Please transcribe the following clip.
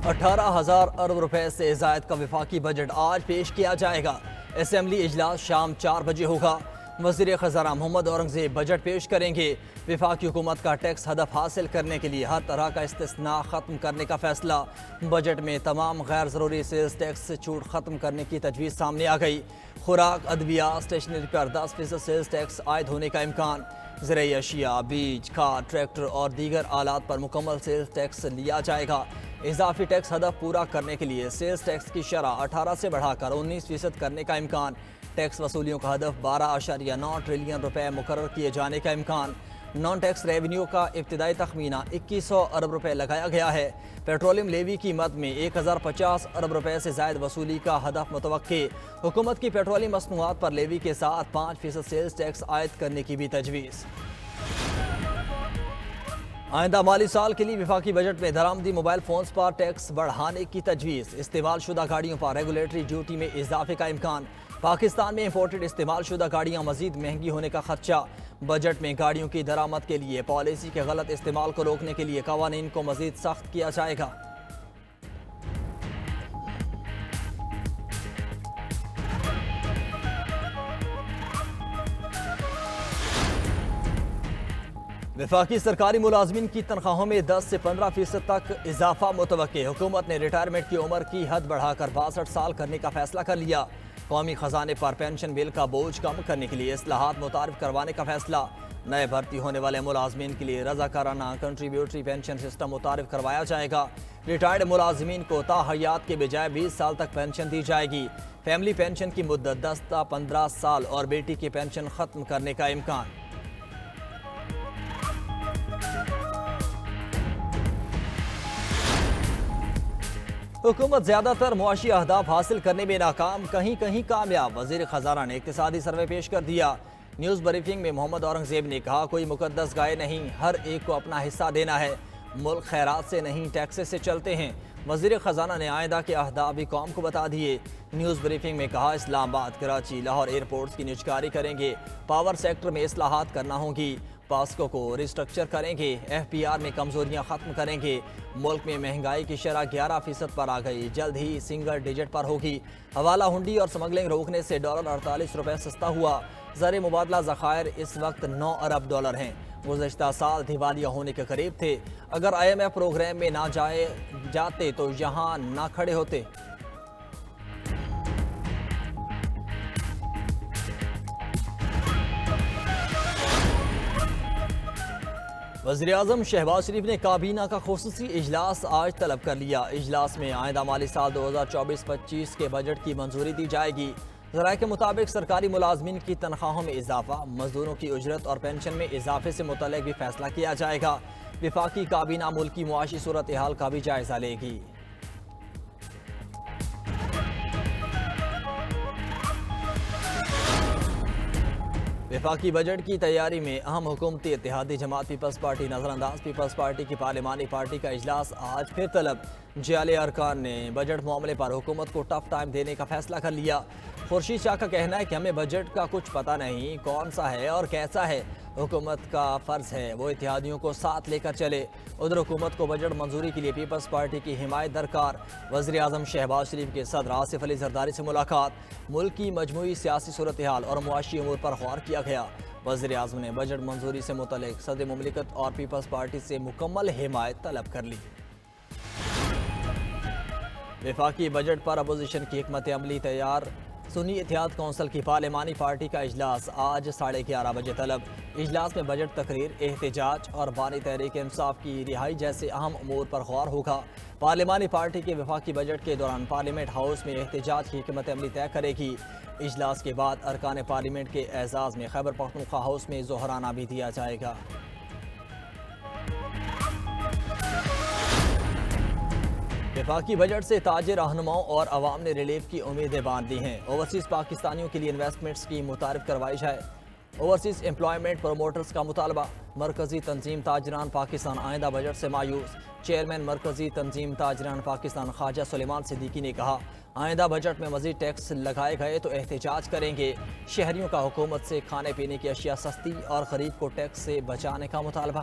18,000 ارب روپے سے زائد کا وفاقی بجٹ آج پیش کیا جائے گا۔ اسمبلی اجلاس شام 4 بجے ہوگا۔ وزیر خزانہ محمد اورنگزیب بجٹ پیش کریں گے۔ وفاقی حکومت کا ٹیکس ہدف حاصل کرنے کے لیے ہر طرح کا استثناء ختم کرنے کا فیصلہ۔ بجٹ میں تمام غیر ضروری سیلز ٹیکس سے چھوٹ ختم کرنے کی تجویز سامنے آ گئی۔ خوراک، ادویات، اسٹیشنری پر 10% سیلز ٹیکس عائد ہونے کا امکان۔ زرعی اشیاء، بیج، کھاد، ٹریکٹر اور دیگر آلات پر مکمل سیلز ٹیکس لیا جائے گا۔ اضافی ٹیکس ہدف پورا کرنے کے لیے سیلز ٹیکس کی شرح 18 سے بڑھا کر 19% کرنے کا امکان۔ ٹیکس وصولیوں کا ہدف 12.9 ٹریلین روپے مقرر کیے جانے کا امکان۔ نان ٹیکس ریونیو کا ابتدائی تخمینہ 2100 ارب روپے لگایا گیا ہے۔ پیٹرولیم لیوی کی مد میں 1050 ارب روپے سے زائد وصولی کا ہدف متوقع۔ حکومت کی پیٹرولیم مصنوعات پر لیوی کے ساتھ 5% سیلز ٹیکس عائد کرنے کی بھی تجویز۔ آئندہ مالی سال کے لیے وفاقی بجٹ میں درآمدی موبائل فونز پر ٹیکس بڑھانے کی تجویز۔ استعمال شدہ گاڑیوں پر ریگولیٹری ڈیوٹی میں اضافے کا امکان۔ پاکستان میں امپورٹڈ استعمال شدہ گاڑیاں مزید مہنگی ہونے کا خدشہ۔ بجٹ میں گاڑیوں کی درآمد کے لیے پالیسی کے غلط استعمال کو روکنے کے لیے قوانین کو مزید سخت کیا جائے گا۔ وفاقی سرکاری ملازمین کی تنخواہوں میں 10 سے 15% تک اضافہ متوقع۔ حکومت نے ریٹائرمنٹ کی عمر کی حد بڑھا کر 62 سال کرنے کا فیصلہ کر لیا۔ قومی خزانے پر پینشن بل کا بوجھ کم کرنے کے لیے اصلاحات متعارف کروانے کا فیصلہ۔ نئے بھرتی ہونے والے ملازمین کے لیے رضاکارانہ کنٹریبیوٹری پینشن سسٹم متعارف کروایا جائے گا۔ ریٹائرڈ ملازمین کو تا حیات کے بجائے 20 سال تک پینشن دی جائے گی۔ فیملی پینشن کی مدت 10 تا 15 سال اور بیٹی کی پینشن ختم کرنے کا امکان۔ حکومت زیادہ تر معاشی اہداف حاصل کرنے میں ناکام، کہیں کہیں کامیاب۔ وزیر خزانہ نے اقتصادی سروے پیش کر دیا۔ نیوز بریفنگ میں محمد اورنگزیب نے کہا، کوئی مقدس گائے نہیں، ہر ایک کو اپنا حصہ دینا ہے۔ ملک خیرات سے نہیں ٹیکسز سے چلتے ہیں۔ وزیر خزانہ نے آئندہ کے اہداف بھی قوم کو بتا دیے۔ نیوز بریفنگ میں کہا، اسلام آباد، کراچی، لاہور ایئرپورٹس کی نجکاری کریں گے۔ پاور سیکٹر میں اصلاحات کرنا ہوں گی۔ پاسکو کو ریسٹرکچر کریں گے۔ ایف پی آر میں کمزوریاں ختم کریں گے۔ ملک میں مہنگائی کی شرح 11% پر آ گئی، جلد ہی سنگل ڈیجٹ پر ہوگی۔ حوالہ ہنڈی اور سمگلنگ روکنے سے ڈالر 48 روپے سستا ہوا۔ زر مبادلہ ذخائر اس وقت 9 ارب ڈالر ہیں۔ گزشتہ سال دیوالیہ ہونے کے قریب تھے۔ اگر آئی ایم ایف پروگرام میں نہ جاتے تو یہاں نہ کھڑے ہوتے۔ وزیراعظم شہباز شریف نے کابینہ کا خصوصی اجلاس آج طلب کر لیا۔ اجلاس میں آئندہ مالی سال 2024-25 کے بجٹ کی منظوری دی جائے گی۔ ذرائع کے مطابق سرکاری ملازمین کی تنخواہوں میں اضافہ، مزدوروں کی اجرت اور پینشن میں اضافے سے متعلق بھی فیصلہ کیا جائے گا۔ وفاقی کابینہ ملکی معاشی صورتحال کا بھی جائزہ لے گی۔ وفاقی بجٹ کی تیاری میں اہم حکومتی اتحادی جماعت پیپلز پارٹی نظر انداز۔ پیپلز پارٹی کی پارلیمانی پارٹی کا اجلاس آج پھر طلب۔ جعلی ارکان نے بجٹ معاملے پر حکومت کو ٹف ٹائم دینے کا فیصلہ کر لیا۔ خورشید شاہ کا کہنا ہے کہ ہمیں بجٹ کا کچھ پتہ نہیں، کون سا ہے اور کیسا ہے۔ حکومت کا فرض ہے وہ اتحادیوں کو ساتھ لے کر چلے۔ ادھر حکومت کو بجٹ منظوری کے لیے پیپلز پارٹی کی حمایت درکار۔ وزیر اعظم شہباز شریف کے صدر آصف علی زرداری سے ملاقات۔ ملک کی مجموعی سیاسی صورتحال اور معاشی امور پر غور کیا گیا۔ وزیر اعظم نے بجٹ منظوری سے متعلق صدر مملکت اور پیپلز پارٹی سے مکمل حمایت طلب کر لی۔ وفاقی بجٹ پر اپوزیشن کی حکمت عملی تیار۔ سنی اتحاد کونسل کی پارلیمانی پارٹی کا اجلاس آج 11:30 بجے طلب۔ اجلاس میں بجٹ تقریر، احتجاج اور بانی تحریک انصاف کی رہائی جیسے اہم امور پر غور ہوگا۔ پارلیمانی پارٹی کے وفاقی بجٹ کے دوران پارلیمنٹ ہاؤس میں احتجاج کی حکمت عملی طے کرے گی۔ اجلاس کے بعد ارکان پارلیمنٹ کے اعزاز میں خیبر پختونخوا ہاؤس میں ظہرانہ بھی دیا جائے گا۔ وفاقی بجٹ سے تاجر، رہنماؤں اور عوام نے ریلیف کی امیدیں باندھ دی ہیں۔ اوورسیز پاکستانیوں کے لیے انویسٹمنٹ اسکیم متعارف کروائی جائے۔ اوورسیز امپلائمنٹ پروموٹرز کا مطالبہ۔ مرکزی تنظیم تاجران پاکستان آئندہ بجٹ سے مایوس۔ چیئرمین مرکزی تنظیم تاجران پاکستان خواجہ سلیمان صدیقی نے کہا، آئندہ بجٹ میں مزید ٹیکس لگائے گئے تو احتجاج کریں گے۔ شہریوں کا حکومت سے کھانے پینے کی اشیاء سستی اور غریب کو ٹیکس سے بچانے کا مطالبہ۔